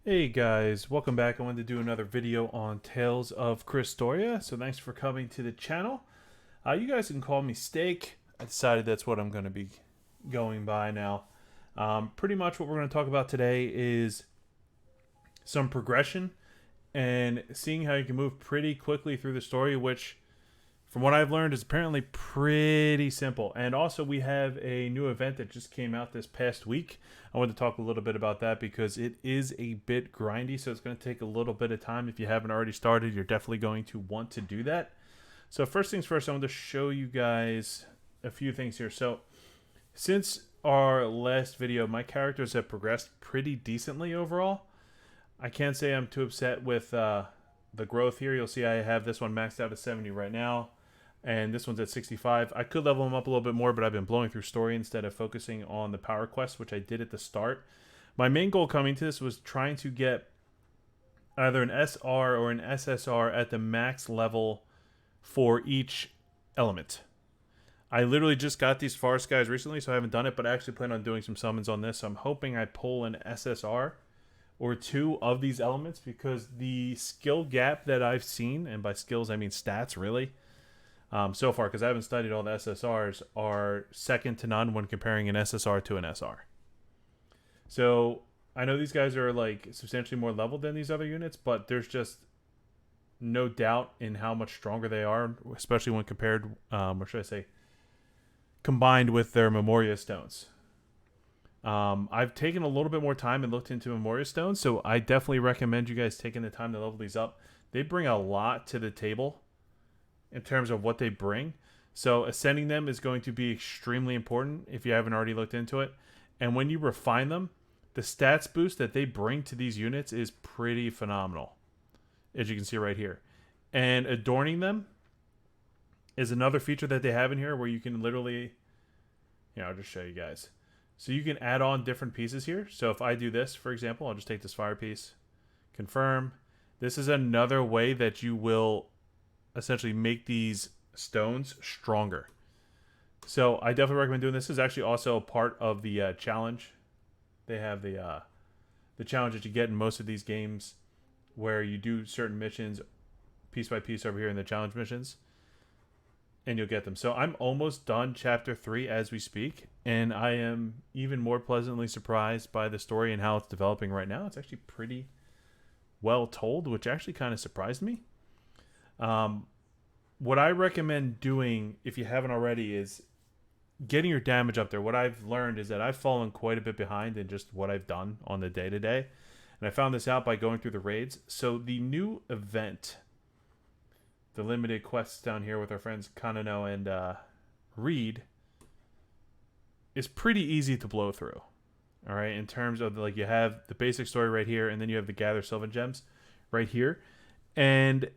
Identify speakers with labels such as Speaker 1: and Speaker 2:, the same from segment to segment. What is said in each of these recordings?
Speaker 1: Hey guys, welcome back. I wanted to do another video on Tales of Crestoria, so thanks for coming to the channel. You guys can call me Steak. I decided that's what I'm going to be going by now. Pretty much what we're going to talk about today is some progression and seeing how you can move pretty quickly through the story, which from what I've learned is apparently pretty simple. And also we have a new event that just came out this past week. I want to talk a little bit about that because it is a bit grindy, so it's going to take a little bit of time. If you haven't already started, you're definitely going to want to do that. So first things first, I want to show you guys a few things here. So since our last video, my characters have progressed pretty decently overall. I can't say I'm too upset with the growth here. You'll see I have this one maxed out at 70 right now, and this one's at 65. I could level them up a little bit more, but I've been blowing through story instead of focusing on the power quest, which I did at the start. My main goal coming to this was trying to get either an SR or an SSR at the max level for each element. I literally just got these forest guys recently, so I haven't done it, but I actually plan on doing some summons on this. So I'm hoping I pull an SSR or two of these elements, because the skill gap that I've seen, and by skills I mean stats really, so far, because I haven't studied all the SSRs, are second to none when comparing an SSR to an SR. So I know these guys are like substantially more leveled than these other units, but there's just no doubt in how much stronger they are, especially when compared, or should I say, combined with their Memoria stones. I've taken a little bit more time and looked into Memoria stones, so I definitely recommend you guys taking the time to level these up. They bring a lot to the table in terms of what they bring. So ascending them is going to be extremely important if you haven't already looked into it. And when you refine them, the stats boost that they bring to these units is pretty phenomenal, as you can see right here. And adorning them is another feature that they have in here where you can literally, I'll just show you guys. So you can add on different pieces here. So if I do this, for example, I'll just take this fire piece, confirm. This is another way that you will essentially make these stones stronger. So I definitely recommend doing this. This is actually also a part of the challenge. They have the challenge that you get in most of these games where you do certain missions piece by piece over here in the challenge missions, and you'll get them. So I'm almost done chapter 3 as we speak, and I am even more pleasantly surprised by the story and how it's developing right now. It's actually pretty well told, which actually kind of surprised me. What I recommend doing, if you haven't already, is getting your damage up there. What I've learned is that I've fallen quite a bit behind in just what I've done on the day-to-day, and I found this out by going through the raids. So the new event, the limited quests down here with our friends Kanano and Reed, is pretty easy to blow through. All right, in terms of like, you have the basic story right here, and then you have the gather Sylvan gems right here. And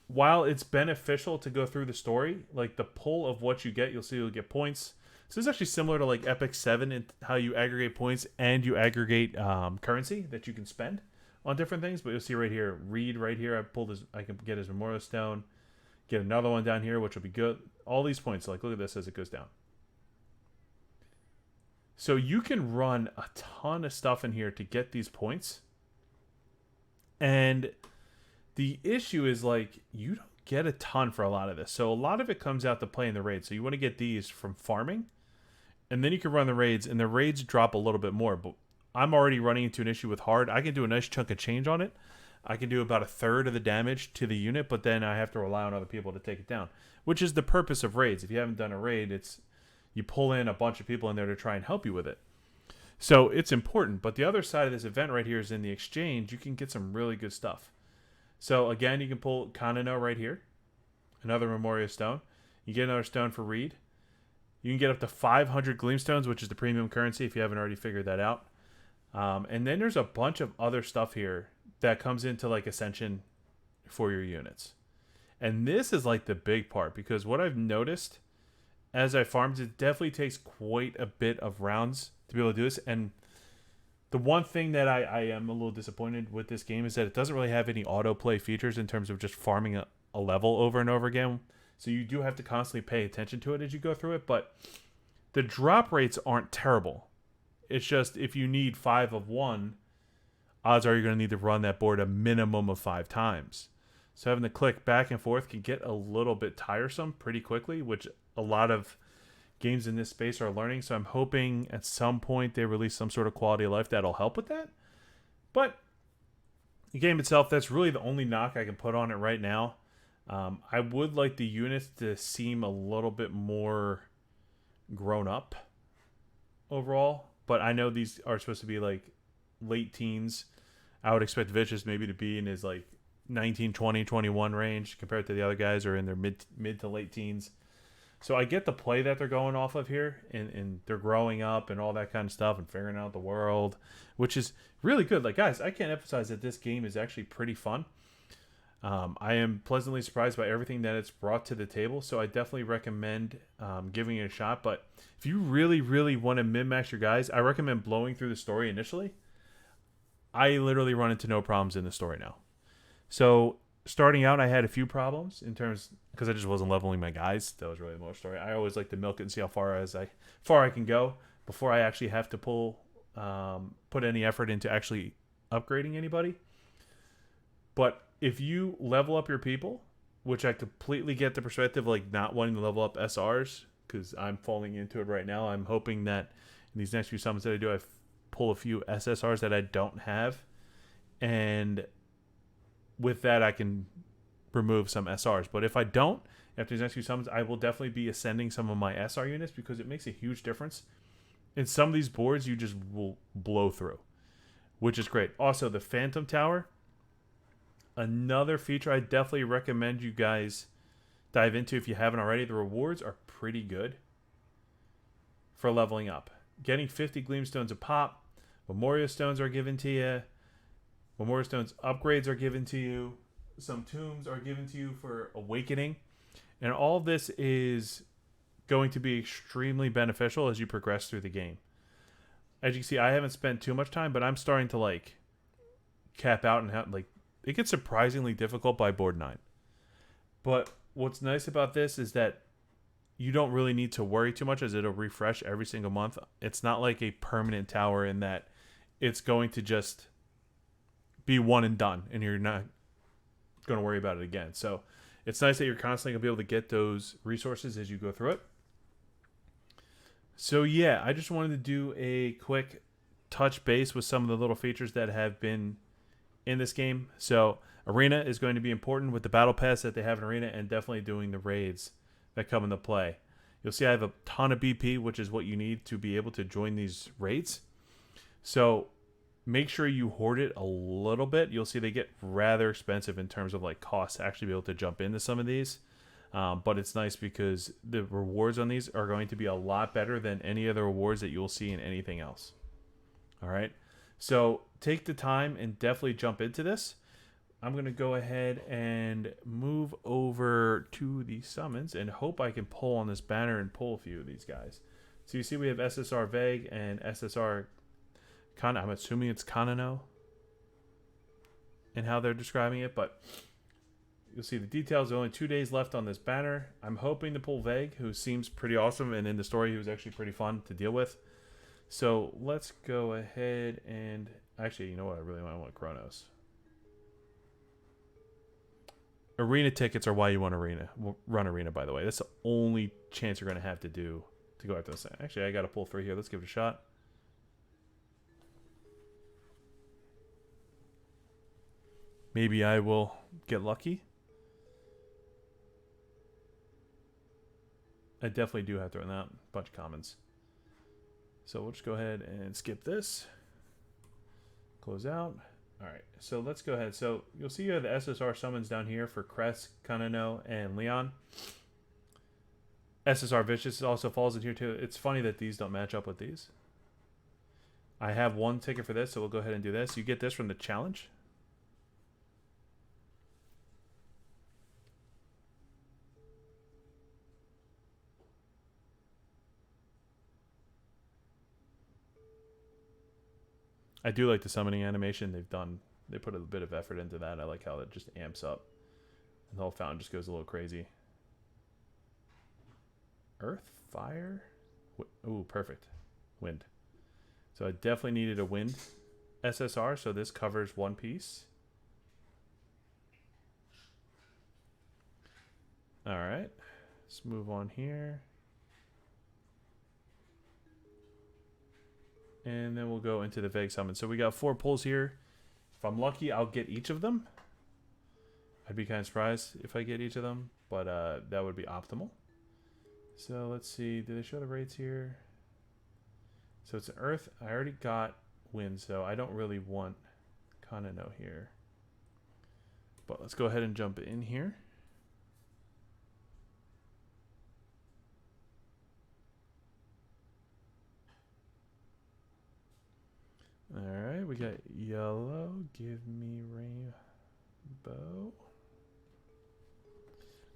Speaker 1: while it's beneficial to go through the story, like the pull of what you get, you'll see you'll get points. So it's actually similar to like Epic 7 in how you aggregate points and you aggregate currency that you can spend on different things. But you'll see right here, Reed right here, I can get his Memorial Stone, get another one down here, which will be good. All these points, like look at this as it goes down. So you can run a ton of stuff in here to get these points. And the issue is, like, you don't get a ton for a lot of this. So a lot of it comes out to play in the raids. So you want to get these from farming, and then you can run the raids, and the raids drop a little bit more. But I'm already running into an issue with hard. I can do a nice chunk of change on it. I can do about a third of the damage to the unit, but then I have to rely on other people to take it down, which is the purpose of raids. If you haven't done a raid, it's you pull in a bunch of people in there to try and help you with it. So it's important. But the other side of this event right here is in the exchange, you can get some really good stuff. So again, you can pull Kanano right here, another Memoria stone. You get another stone for Reed. You can get up to 500 Gleamstones, which is the premium currency if you haven't already figured that out. And then there's a bunch of other stuff here that comes into like Ascension for your units. And this is like the big part, because what I've noticed as I farmed, it definitely takes quite a bit of rounds to be able to do this. And the one thing that I am a little disappointed with this game is that it doesn't really have any autoplay features in terms of just farming a level over and over again. So you do have to constantly pay attention to it as you go through it. But the drop rates aren't terrible. It's just if you need 5 of one, odds are you're going to need to run that board a minimum of 5 times. So having to click back and forth can get a little bit tiresome pretty quickly, which a lot of games in this space are learning. So I'm hoping at some point they release some sort of quality of life that'll help with that. But the game itself, that's really the only knock I can put on it right now. I would like the units to seem a little bit more grown up overall, but I know these are supposed to be like late teens. I would expect Vicious maybe to be in his like 19, 20, 21 range compared to the other guys are in their mid to late teens. So I get the play that they're going off of here, and they're growing up and all that kind of stuff and figuring out the world, which is really good. Like, guys, I can't emphasize that this game is actually pretty fun. I am pleasantly surprised by everything that it's brought to the table, so I definitely recommend giving it a shot. But if you really, really want to min-max your guys, I recommend blowing through the story initially. I literally run into no problems in the story now. So starting out, I had a few problems in terms because I just wasn't leveling my guys. That was really the most story. I always like to milk it and see how far I can go before I actually have to put any effort into actually upgrading anybody. But if you level up your people, which I completely get the perspective, like not wanting to level up SRs, because I'm falling into it right now. I'm hoping that in these next few summons that I do, I pull a few SSRs that I don't have, and with that I can remove some SRs. But if I don't, after these next few summons, I will definitely be ascending some of my SR units because it makes a huge difference. In some of these boards, you just will blow through, which is great. Also, the Phantom Tower, another feature I definitely recommend you guys dive into if you haven't already. The rewards are pretty good for leveling up. Getting 50 Gleamstones a pop. Memorial Stones are given to you. Memorial Stones upgrades are given to you. Some tombs are given to you for awakening. And all of this is going to be extremely beneficial as you progress through the game. As you can see, I haven't spent too much time, but I'm starting to like cap out and have like it gets surprisingly difficult by board 9. But what's nice about this is that you don't really need to worry too much as it'll refresh every single month. It's not like a permanent tower in that it's going to just be one and done and you're not going to worry about it again. So it's nice that you're constantly going to be able to get those resources as you go through it. So yeah, I just wanted to do a quick touch base with some of the little features that have been in this game. So Arena is going to be important with the battle pass that they have in Arena and definitely doing the raids that come into play. You'll see I have a ton of BP, which is what you need to be able to join these raids. So make sure you hoard it a little bit. You'll see they get rather expensive in terms of like costs to actually be able to jump into some of these. But it's nice because the rewards on these are going to be a lot better than any other rewards that you'll see in anything else. All right. So take the time and definitely jump into this. I'm going to go ahead and move over to the summons and hope I can pull on this banner and pull a few of these guys. So you see we have SSR Vague and SSR I'm assuming it's Kanano and how they're describing it, but you'll see the details. There are only 2 days left on this banner. I'm hoping to pull Vague, who seems pretty awesome, and in the story he was actually pretty fun to deal with. So let's go ahead and actually, you know what? I really want Kronos. Arena tickets are why you want run Arena, by the way. That's the only chance you're going to have to do to go after this thing. Actually, I got to pull 3 here. Let's give it a shot. Maybe I will get lucky. I definitely do have to run that. Bunch of commons. So we'll just go ahead and skip this. Close out. Alright, so let's go ahead. So you'll see you have the SSR summons down here for Crest, Kanano, and Leon. SSR Vicious also falls in here too. It's funny that these don't match up with these. I have 1 ticket for this, so we'll go ahead and do this. You get this from the challenge. I do like the summoning animation they've done. They put a bit of effort into that. I like how it just amps up. And the whole fountain just goes a little crazy. Earth? Fire? Ooh, perfect. Wind. So I definitely needed a wind. SSR, so this covers one piece. All right, let's move on here. And then we'll go into the vague summon. So we got 4 pulls here. If I'm lucky, I'll get each of them. I'd be kind of surprised if I get each of them, but that would be optimal. So let's see. Do they show the rates here? So it's an Earth. I already got Wind, so I don't really want Kanano here. But let's go ahead and jump in here. Alright, we got yellow. Give me rainbow.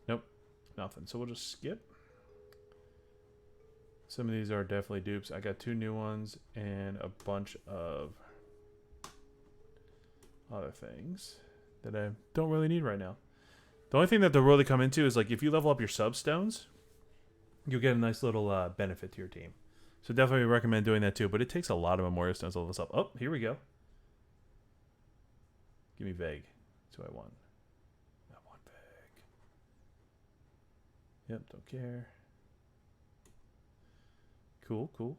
Speaker 1: Nope, nothing. So we'll just skip. Some of these are definitely dupes. I got 2 new ones and a bunch of other things that I don't really need right now. The only thing that they'll really come into is like if you level up your substones, you'll get a nice little benefit to your team. So definitely recommend doing that too, but it takes a lot of Memorial Stones to level this up. Oh, here we go. Give me vague. That's what I want. I want vague. Yep, don't care. Cool, cool.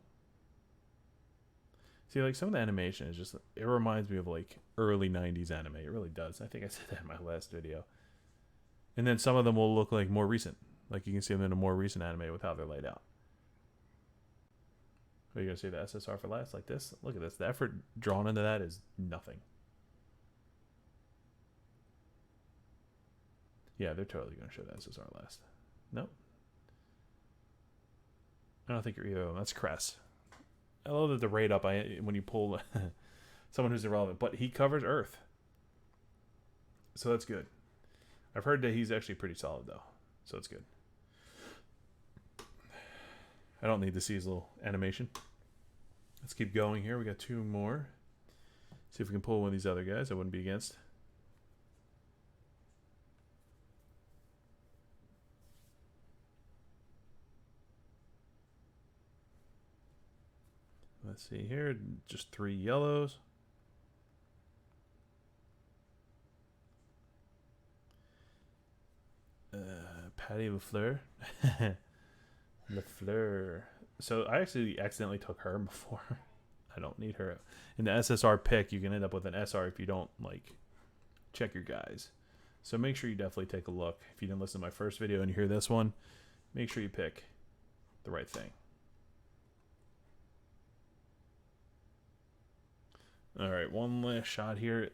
Speaker 1: See, like some of the animation is just, it reminds me of like early 90s anime. It really does. I think I said that in my last video. And then some of them will look like more recent. Like you can see them in a more recent anime with how they're laid out. Are you going to see the SSR for last like this? Look at this. The effort drawn into that is nothing. Yeah, they're totally going to show the SSR last. Nope. I don't think you're either of them. That's Cress. I love that the rate up when you pull someone who's irrelevant. But he covers Earth. So that's good. I've heard that he's actually pretty solid, though. So it's good. I don't need to see his little animation. Let's keep going here. We got 2 more. See if we can pull one of these other guys. I wouldn't be against. Let's see here. Just 3 yellows. Patty LaFleur. LaFleur. So I actually accidentally took her before. I don't need her. In the SSR pick, you can end up with an SR if you don't like check your guys. So make sure you definitely take a look. If you didn't listen to my first video and you hear this one, make sure you pick the right thing. All right, one last shot here.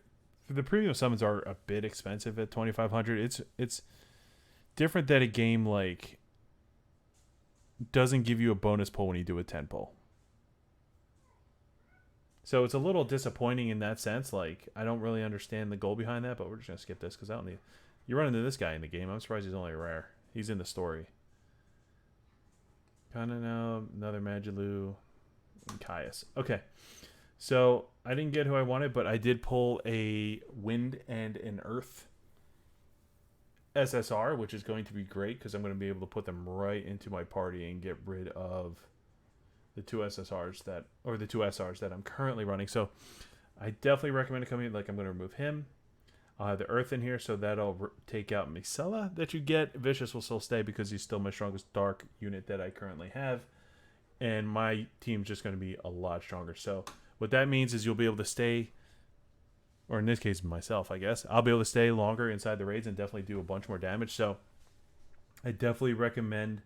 Speaker 1: The premium summons are a bit expensive at 2,500. It's different that a game like doesn't give you a bonus pull when you do a 10 pull. So it's a little disappointing in that sense. Like I don't really understand the goal behind that, but we're just gonna skip this because I don't need. You run into this guy in the game. I'm surprised he's only rare. He's in the story. Kinda now another Magilou and Caius. Okay. So I didn't get who I wanted, but I did pull a Wind and an Earth SSR, which is going to be great because I'm going to be able to put them right into my party and get rid of the 2 SSRs that, or the 2 SRs that I'm currently running. So I definitely recommend it coming. Like I'm going to remove him. I'll have the Earth in here, so that'll take out Micella that you get. Vicious will still stay because he's still my strongest dark unit that I currently have. And my team's just going to be a lot stronger. So what that means is you'll be able to stay, or in this case, myself, I guess. I'll be able to stay longer inside the raids and definitely do a bunch more damage. So I definitely recommend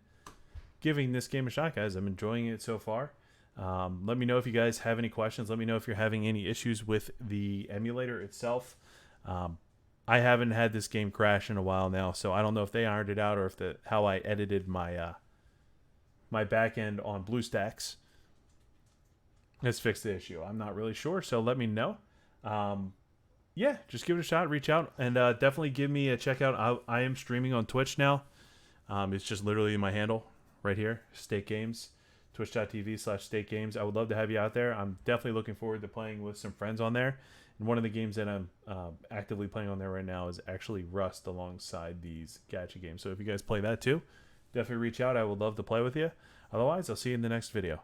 Speaker 1: giving this game a shot, guys. I'm enjoying it so far. Let me know if you guys have any questions. Let me know if you're having any issues with the emulator itself. I haven't had this game crash in a while now, so I don't know if they ironed it out or if how I edited my my back end on BlueStacks has fixed the issue. I'm not really sure, so let me know. Yeah, just give it a shot, reach out, and definitely give me a check out. I am streaming on Twitch now. It's just literally my handle right here, State Games, twitch.tv/State Games. I would love to have you out there. I'm definitely looking forward to playing with some friends on there. And one of the games that I'm actively playing on there right now is actually Rust alongside these gacha games. So if you guys play that too, definitely reach out. I would love to play with you. Otherwise, I'll see you in the next video.